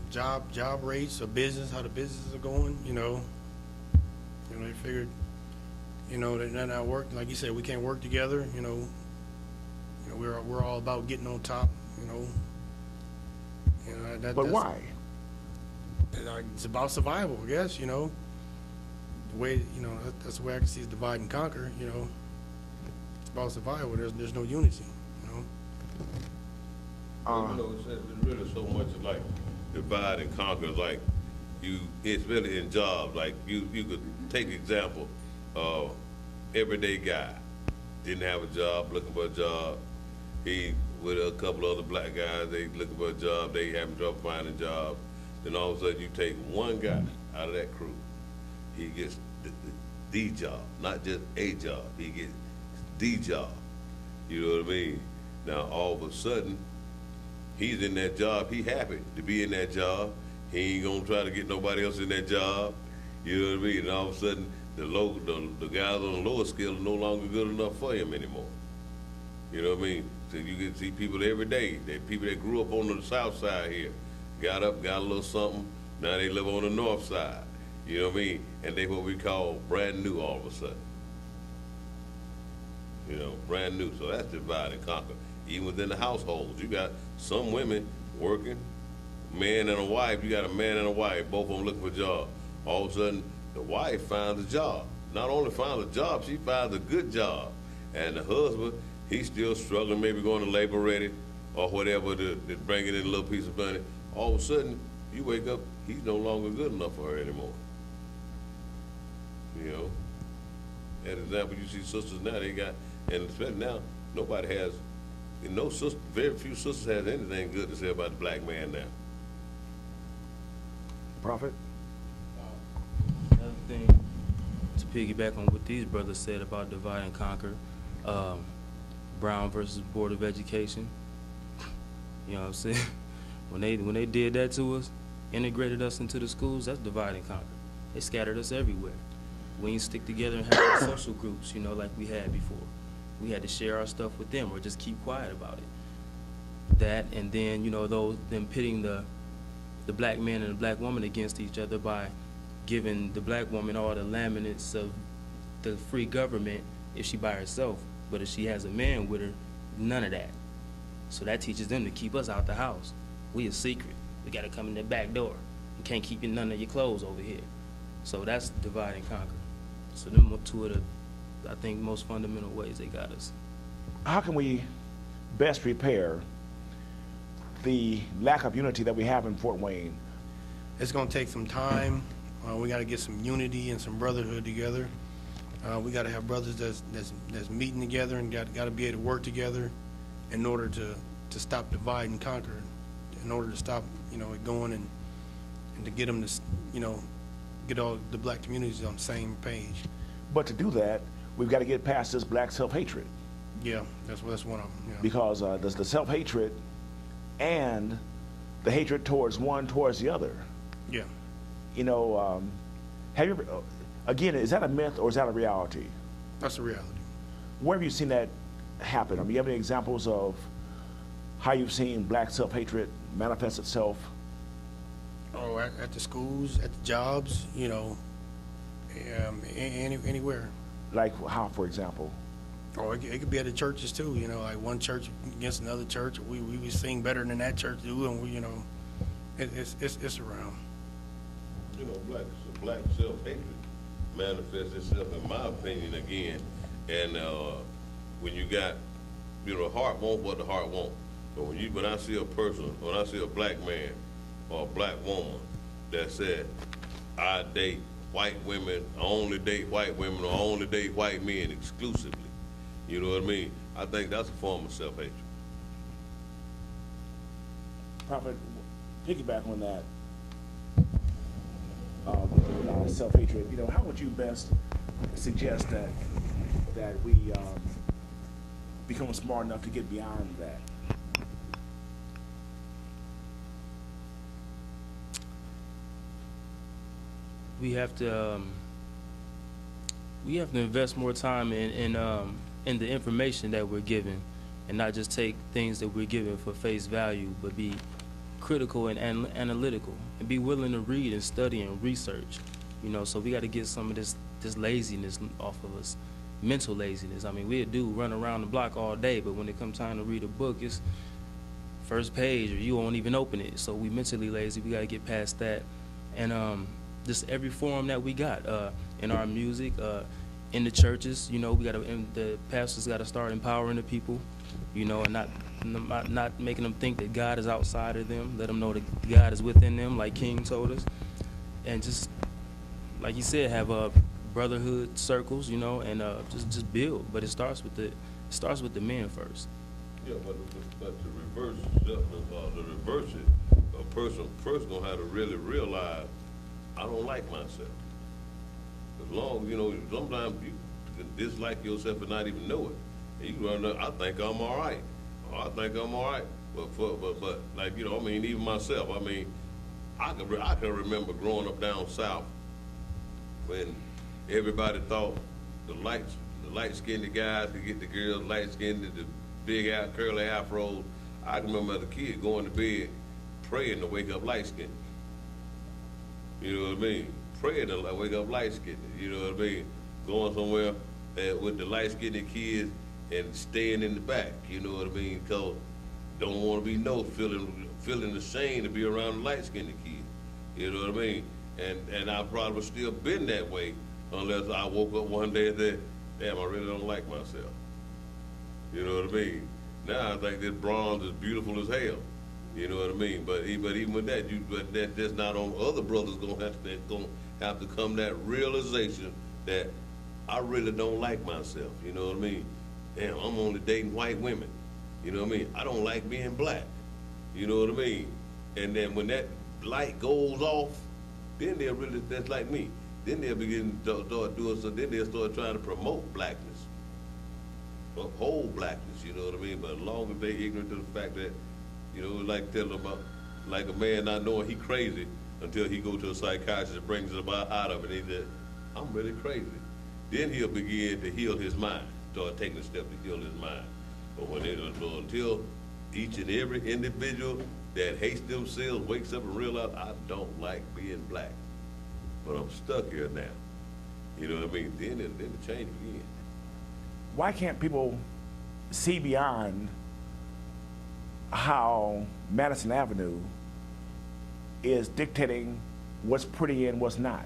Job rates of business, how the businesses are going, they figured, they're not working. Like you said, we can't work together, we're all about getting on top, But why? It's about survival, I guess, the way, that's the way I can see it, divide and conquer, it's about survival. There's no unity, It's really so much like divide and conquer. Like it's really in jobs. Like you could take example, everyday guy didn't have a job, looking for a job. He with a couple other black guys, they looking for a job. They having trouble finding jobs. Then all of a sudden you take one guy out of that crew, he gets the job, not just a job. He gets the job. You know what I mean? Now all of a sudden, he's in that job. He happy to be in that job. He ain't gonna try to get nobody else in that job. You know what I mean? And all of a sudden, the guys on the lower scale are no longer good enough for him anymore. You know what I mean? So you can see people every day. People that grew up on the south side here, got up, got a little something. Now they live on the north side. You know what I mean? And they what we call brand new all of a sudden. Brand new. So that's divide and conquer. Even within the households, you got some women working, man and a wife. You got a man and a wife, both of them looking for a job. All of a sudden, the wife finds a job. Not only finds a job, she finds a good job. And the husband, he's still struggling, maybe going to labor ready or whatever to bring in a little piece of money. All of a sudden, you wake up, he's no longer good enough for her anymore. As an example, you see sisters now, they got, and especially now, nobody has, very few sisters have anything good to say about the black man now. Prophet? Another thing, to piggyback on what these brothers said about divide and conquer, Brown versus Board of Education, you know what I'm saying? When they did that to us, integrated us into the schools, that's divide and conquer. They scattered us everywhere. We didn't stick together and have social groups, like we had before. We had to share our stuff with them or just keep quiet about it. That, and then, them pitting the black man and the black woman against each other by giving the black woman all the laminates of the free government if she by herself. But if she has a man with her, none of that. So that teaches them to keep us out the house. We a secret. We gotta come in the back door. You can't keep none of your clothes over here. So that's divide and conquer. So them are two of the, I think, most fundamental ways they got us. How can we best repair the lack of unity that we have in Fort Wayne? It's going to take some time. We got to get some unity and some brotherhood together. We got to have brothers that's meeting together and got to be able to work together in order to stop divide and conquer, in order to stop it going and to get them to get all the black communities on the same page. But to do that, we've got to get past this black self-hatred. Yeah, that's one of them. Yeah. Because the self-hatred and the hatred towards one towards the other. Yeah. Have you ever, again, is that a myth or is that a reality? That's a reality. Where have you seen that happen? I mean, you have any examples of how you've seen black self-hatred manifest itself? Oh, at the schools, at the jobs, anywhere. Like how, for example? Oh, it could be at the churches too. Like one church against another church. We sing better than that church do, and it's around. Black self-hatred manifests itself, in my opinion, again, and when you got, the heart wants what the heart wants. But when I see a person, when I see a black man or a black woman that said, I date white women, I only date white women, or I only date white men exclusively, you know what I mean? I think that's a form of self-hatred. Prophet, piggyback on that, self-hatred, how would you best suggest that we become smart enough to get beyond that? We have to invest more time in the information that we're given, and not just take things that we're given for face value, but be critical and analytical, and be willing to read and study and research. You know, so we got to get some of this laziness off of us, mental laziness. I mean, we do run around the block all day, but when it comes time to read a book, it's first page, or you won't even open it. So we mentally lazy. We got to get past that, and just every forum that we got in our music, in the churches. You know, the pastors got to start empowering the people. You know, and not making them think that God is outside of them. Let them know that God is within them, like King told us, and just like you said, have brotherhood circles, you know, and just build. But it starts with the men first. Yeah, but to reverse it, a person first gonna have to really realize I don't like myself. As long, you know, sometimes you can dislike yourself and not even know it. And you run up, I think I'm all right. I think I'm all right. But like, you know, I mean, even myself, I mean, I can remember growing up down south when everybody thought the light-skinned guys could get the girls, light-skinned, the big out curly afros. I can remember as a kid going to bed praying to wake up light-skinned. You know what I mean? Praying to wake up light-skinned. You know what I mean? Going somewhere with the light-skinned kids and staying in the back. You know what I mean? Because don't want to be feeling ashamed to be around the light-skinned kids. You know what I mean? And I probably still been that way unless I woke up one day and said, damn, I really don't like myself. You know what I mean? Now I think this bronze is beautiful as hell. You know what I mean? But even with that, that's not on other brothers gonna have to come that realization that I really don't like myself. You know what I mean? Damn, I'm only dating white women. You know what I mean? I don't like being black. You know what I mean? And then when that light goes off, then they'll really, that's like me. Then they'll begin to start doing so. Then they'll start trying to promote blackness, uphold blackness. You know what I mean? But as long as they ignorant to the fact that, you know, like tell them about, like a man not knowing he crazy until he go to a psychiatrist and brings it about out of it. And he said, I'm really crazy. Then he'll begin to heal his mind, start taking a step to heal his mind. But until each and every individual that hates themselves wakes up and realize I don't like being black, but I'm stuck here now. You know what I mean? Then it'll change again. Why can't people see beyond how Madison Avenue is dictating what's pretty and what's not?